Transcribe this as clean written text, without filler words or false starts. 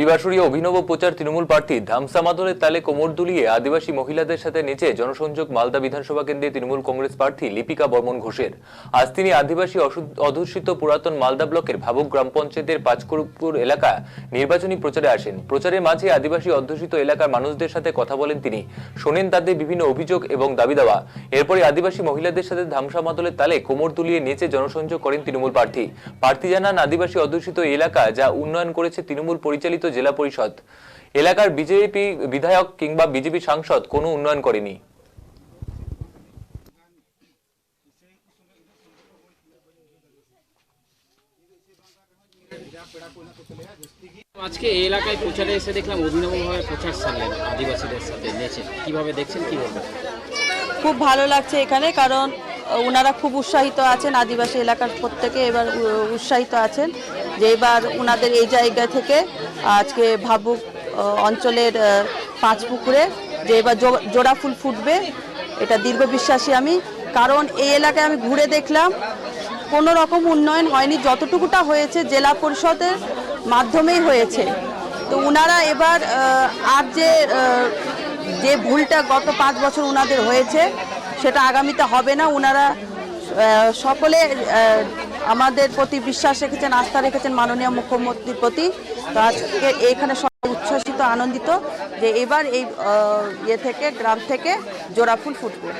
Anniversary অভিনব প্রচার তৃণমূল প্রার্থী ধামসা মাদলের তালে কোমর দুলিয়ে আদিবাসী মহিলাদের সাথে নেচে জনসংযোগ মালদা বিধানসভা কেন্দ্রে তৃণমূল কংগ্রেস প্রার্থী লিপিকা বর্মন ঘোষের। আজ তিনি আদিবাসী অধ্যুষিত পুরাতন মালদা ব্লকের ভাবুক গ্রাম পঞ্চায়েতের পাঁচকরপুর এলাকা নির্বাচনী প্রচারে আসেন। প্রচারের মাঝে আদিবাসী অধ্যুষিত এলাকার মানুষদের সাথে কথা বলেন তিনি, শোনেন তাদের বিভিন্ন অভিযোগ এবং দাবি দাওয়া। এরপরে আদিবাসী মহিলাদের সাথে ধামসা মাদলের তালে কোমর দুলিয়ে নেচে জনসংযোগ করেন তৃণমূল প্রার্থী জানান, আদিবাসী অধ্যুষিত এলাকা যা উন্নয়ন করেছে তৃণমূল পরিচালিত জেলা পরিষদ, এলাকার বিজেপি বিধায়ক কিংবা বিজেপি সাংসদ কোনো উন্নয়ন করেনি। আজকে এই এলাকায় প্রচারে এসে দেখলাম অভিনবভাবে প্রচার সারলেন আদিবাসীদের সাথে নেচে, কিভাবে দেখছেন, কি বলবেন? খুব ভালো লাগছে এখানে, কারণ ওনারা খুব উৎসাহিত আছেন, আদিবাসী এলাকার প্রত্যেকে এবার উৎসাহিত আছেন যে এবার ওনাদের এই জায়গা থেকে আজকে ভাবুক অঞ্চলের পাঁচপুকুরে যে এবার জোড়া ফুল ফুটবে, এটা দীর্ঘ বিশ্বাসী আমি। কারণ এই এলাকায় আমি ঘুরে দেখলাম কোনো রকম উন্নয়ন হয়নি, যতটুকুটা হয়েছে জেলা পরিষদের মাধ্যমেই হয়েছে। তো ওনারা এবার আর যে ভুলটা গত 5 বছর ওনাদের হয়েছে সেটা আগামীতে হবে না। ওনারা সকলে আমাদের প্রতি বিশ্বাস রেখেছেন, আস্থা রেখেছেন মাননীয় মুখ্যমন্ত্রীর প্রতি। তো আজকে এইখানে সবাই উচ্ছ্বসিত, আনন্দিত যে এবার এই থেকে গ্রাম থেকে জোড়া ফুল ফুটবে।